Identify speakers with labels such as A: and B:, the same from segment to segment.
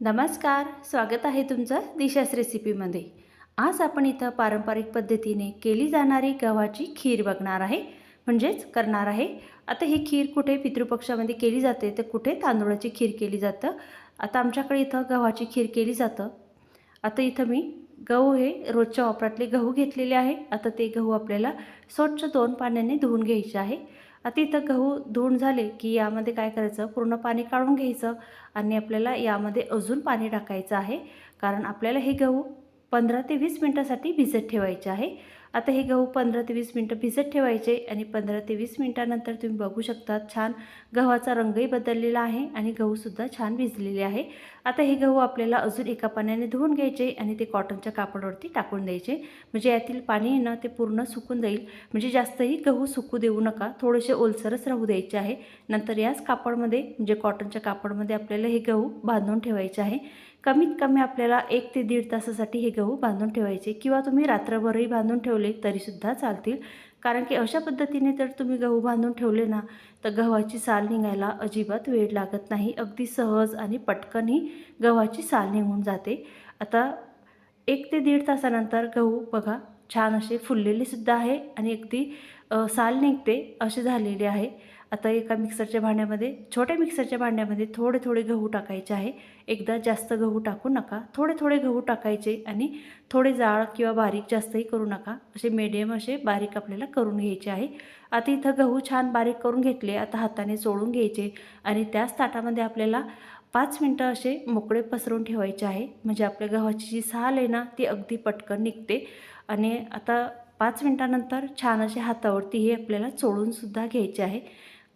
A: नमस्कार, स्वागत आहे तुमचं दिशास रेसिपीमध्ये। आज आपण इथं पारंपरिक पद्धतीने केली जाणारी गव्हाची खीर बघणार आहे, म्हणजेच करणार आहे। आता ही खीर कुठे पितृपक्षामध्ये केली जाते तर कुठे तांदूळाची खीर केली जातं। आता आमच्याकडे इथं गव्हाची खीर केली जातं। आता इथं मी गहू हे रोजच्या वापरातले गहू घेतलेले आहे। आता ते गहू आपल्याला स्वच्छ 2 पाण्याने धुवून घ्यायचे आहे। आता इथं गहू धुवून झाले की यामध्ये काय करायचं, पूर्ण पाणी काढून घ्यायचं आणि आपल्याला यामध्ये अजून पाणी टाकायचं आहे, कारण आपल्याला हे गहू 15 ते 20 मिनिटासाठी भिजत ठेवायचे आहे। आता हे गहू 15 ते 20 मिनिटं भिजत ठेवायचे आणि 15 ते 20 मिनिटानंतर तुम्ही बघू शकता छान गव्हाचा रंगही बदललेला आहे आणि गहूसुद्धा छान भिजलेले आहे। आता हे गहू आपल्याला अजून एका पाण्याने धुवून घ्यायचे आणि ते कॉटनच्या कापडावरती टाकून द्यायचे, म्हणजे यातील पाणी आहे ना ते पूर्ण सुकून जाईल। म्हणजे जास्तही गहू सुकू देऊ नका, थोडेसे ओलसरच राहू द्यायचे आहे। नंतर याच कापडमध्ये म्हणजे कॉटनच्या कापडमध्ये आपल्याला हे गहू बांधून ठेवायचे आहे। कमीत कमी आपल्याला 1 ते 1.5 तासासाठी हे गहू बांधून ठेवायचे, किंवा तुम्ही रात्रभरही बांधून ठेवले तरीसुद्धा चालतील। कारण की अशा पद्धतीने जर तुम्ही गहू बांधून ठेवले ना तर गव्हाची साल निघायला अजिबात वेळ लागत नाही, अगदी सहज आणि पटकनही गव्हाची साल निघून जाते। आता 1 ते 1.5 तासानंतर गहू बघा छान असे फुललेले सुद्धा आहे आणि अगदी साल निघते असे झालेले आहे। आता एका मिक्सरच्या भांड्यामध्ये, छोट्या मिक्सरच्या भांड्यामध्ये थोडे थोडे गहू टाकायचे आहे। एकदा जास्त गहू टाकू नका, थोडे थोडे गहू टाकायचे आणि थोडे जाड किंवा बारीक जास्तही करू नका, असे मीडियम असे बारीक आपल्याला करून घ्यायचे आहे। आता इथं गहू छान बारीक करून घेतले, आता हाताने चोळून घ्यायचे आणि त्याच ताटामध्ये आपल्याला 5 मिनटं असे मोकळे पसरून ठेवायचे आहे, म्हणजे आपल्या गव्हाची जी साल आहे ना ती अगदी पटकन निघते। आणि आता 5 मिनटानंतर छान असे हातावरती हे आपल्याला चोळूनसुद्धा घ्यायचे आहे।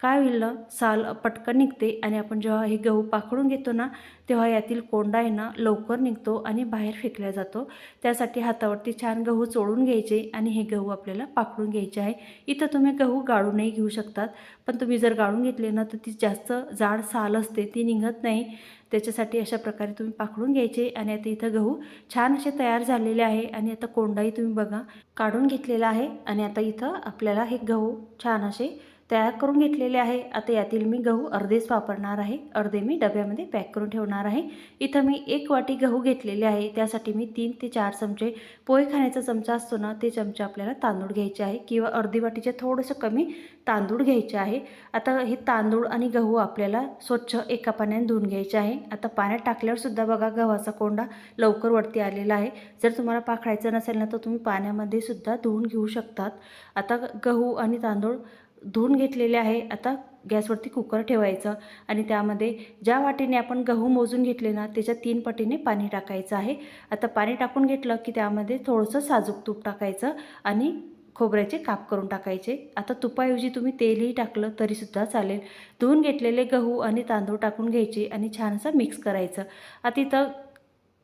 A: काय होईल ना, साल पटकन निघते आणि आपण जेव्हा हे गहू पाखडून घेतो ना तेव्हा यातील कोंडा आहे ना लवकर निघतो आणि बाहेर फेकला जातो। त्यासाठी हातावरती छान गहू चोळून घ्यायचे आणि हे गहू आपल्याला पाखडून घ्यायचे आहे। इथं तुम्ही गहू गाळूनही घेऊ शकतात, पण तुम्ही जर गाळून घेतले ना तर ती जास्त जाड साल असते ती निघत नाही, त्याच्यासाठी अशा प्रकारे तुम्ही पाखडून घ्यायचे। आणि आता इथं गहू छान असे तयार झालेले आहे आणि आता कोंडाही तुम्ही बघा काढून घेतलेला आहे। आणि आता इथं आपल्याला हे गहू छान असे तयार करून घेतलेले आहे। आता यातील मी गहू अर्धेच वापरणार आहे, अर्धे मी डब्यामध्ये पॅक करून ठेवणार आहे। इथं मी 1 वाटी गहू घेतलेले आहे, त्यासाठी मी 3 ते 4 चमचे पोहे खाण्याचा चमचा असतो ना ते चमचे आपल्याला तांदूळ घ्यायचे आहे, किंवा अर्धी वाटीच्या थोडंसं कमी तांदूळ घ्यायचे आहे। आता हे तांदूळ आणि गहू आपल्याला स्वच्छ एका पाण्याने धुवून घ्यायचे आहे। आता पाण्यात टाकल्यावर सुद्धा बघा गव्हाचा कोंडा लवकर वरती आलेला आहे। जर तुम्हाला पाखडायचं नसेल ना तर तुम्ही पाण्यामध्ये सुद्धा धुवून घेऊ शकतात। आता गहू आणि तांदूळ धुवून घेतलेले आहे। आता गॅसवरती कुकर ठेवायचं आणि त्यामध्ये ज्या वाटीने आपण गहू मोजून घेतले ना त्याच्या 3 पटीने पाणी टाकायचं आहे। आता पाणी टाकून घेतलं की त्यामध्ये थोडंसं साजूक तूप टाकायचं आणि खोबऱ्याचे काप करून टाकायचे। आता तुपाऐवजी तुम्ही तेलही टाकलं तरीसुद्धा चालेल। धुवून घेतलेले गहू आणि तांदूळ टाकून घ्यायचे आणि छान असं मिक्स करायचं। आता इथं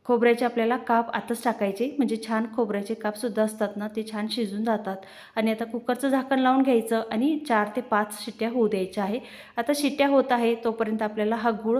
A: खोबऱ्याचे आपल्याला काप आताच टाकायचे, म्हणजे छान खोबऱ्याचे कापसुद्धा असतात ना ते छान शिजून जातात। आणि आता कुकरचं झाकण लावून घ्यायचं आणि 4 ते 5 शिट्ट्या होऊ द्यायच्या आहे। आता शिट्ट्या होत आहे तोपर्यंत आपल्याला हा गूळ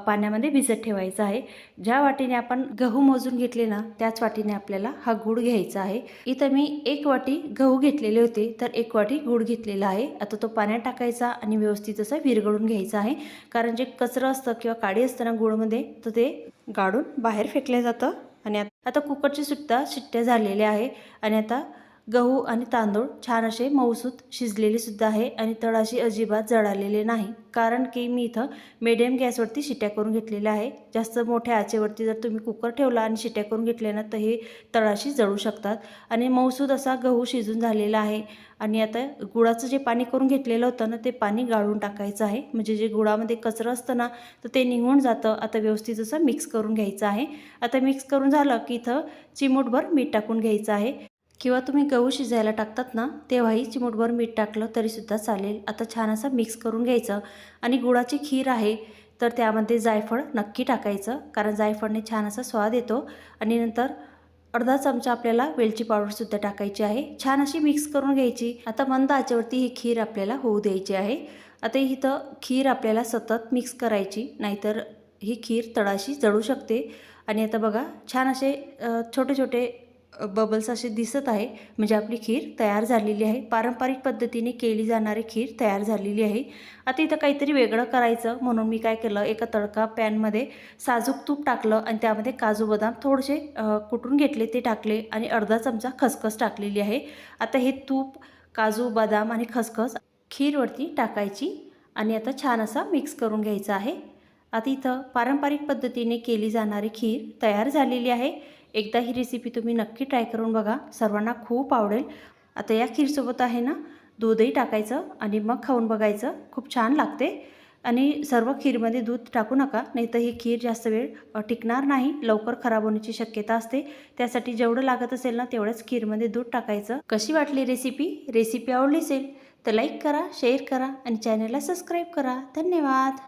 A: पाण्यामध्ये भिजत ठेवायचा आहे। ज्या वाटीने आपण गहू मोजून घेतले ना त्याच वाटीने आपल्याला हा गूळ घ्यायचा आहे। इथं मी 1 वाटी गहू घेतलेले होते तर 1 वाटी गूळ घेतलेला आहे। आता तो पाण्यात टाकायचा आणि व्यवस्थित असं विरघळून घ्यायचा आहे, कारण जे कचरं असतं किंवा काडी असतं ना गूळमध्ये तर ते गाडून बाहेर फेकले जातं। आणि आता कुकरची सुद्धा शिट्ट्या झालेल्या आहे आणि आता गहू आणि तांदूळ छान असे मऊसूत शिजलेले सुद्धा आहे आणि तळाशी अजिबात जळालेले नाही, कारण की मी इथं मीडियम गॅसवरती शिट्ट्या करून घेतलेल्या आहे। जास्त मोठ्या आचेवरती जर तुम्ही कुकर ठेवला आणि शिट्ट्या करून घेतल्या ना तर हे तळाशी जळू शकतात। आणि मऊसूत असा गहू शिजून झालेला आहे आणि आता गुळाचं जे पाणी करून घेतलेलं होतं ना ते पाणी गाळून टाकायचं आहे, म्हणजे जे गुळामध्ये कचरं असतं ना तर ते निघून जातं। आता व्यवस्थित असं मिक्स करून घ्यायचं आहे। आता मिक्स करून झालं की इथं चिमूटभर मीठ टाकून घ्यायचं आहे, किंवा तुम्ही गहू शिजायला टाकतात ना तेव्हाही चिमूटभर मीठ टाकलं तरीसुद्धा चालेल। आता छान असं मिक्स करून घ्यायचं आणि गुळाची खीर आहे तर त्यामध्ये जायफळ नक्की टाकायचं, कारण जायफळने छान असा स्वाद येतो। आणि नंतर अर्धा चमचा आपल्याला वेलची पावडरसुद्धा टाकायची आहे। छान अशी मिक्स करून घ्यायची। आता मंद आचेवरती ही खीर आपल्याला होऊ द्यायची आहे। आता इथं खीर आपल्याला सतत मिक्स करायची, नाहीतर ही खीर तळाशी जळू शकते। आणि आता बघा छान असे छोटे छोटे बबल्स असे दिसत आहे, म्हणजे आपली खीर तयार झालेली आहे. पारंपरिक पद्धतीने केली जाणारी खीर तयार झालेली आहे. आता इथं काहीतरी वेगळं करायचं म्हणून मी काय केलं, एका तडका पॅनमध्ये साजूक तूप टाकलं आणि त्यामध्ये काजू बदाम थोडेसे कुटून घेतले, ते टाकले आणि अर्धा चमचा खसखस टाकलेली आहे. आता हे तूप, काजू, बदाम आणि खसखस खीरवरती टाकायची आणि आता छान असा मिक्स करून घ्यायचा आहे. आता इथं पारंपरिक पद्धतीने केली जाणारी खीर तयार झालेली आहे. एकदा ही रेसिपी तुम्ही नक्की ट्राय करून बघा, सर्वांना खूप आवडेल. आता या खीरसोबत आहे ना, दूधही टाकायचं आणि मग खाऊन बघायचं, खूप छान लागते. आणि सर्व खीरमध्ये दूध टाकू नका, नाहीतर ही खीर जास्त वेळ टिकणार नाही, लवकर खराब होण्याची शक्यता असते. त्यासाठी जेवढं लागत असेल ना तेवढंच खीरमध्ये दूध टाकायचं. कशी वाटली रेसिपी आवडली असेल तर लाईक करा, शेअर करा आणि चॅनलला सबस्क्राईब करा. धन्यवाद.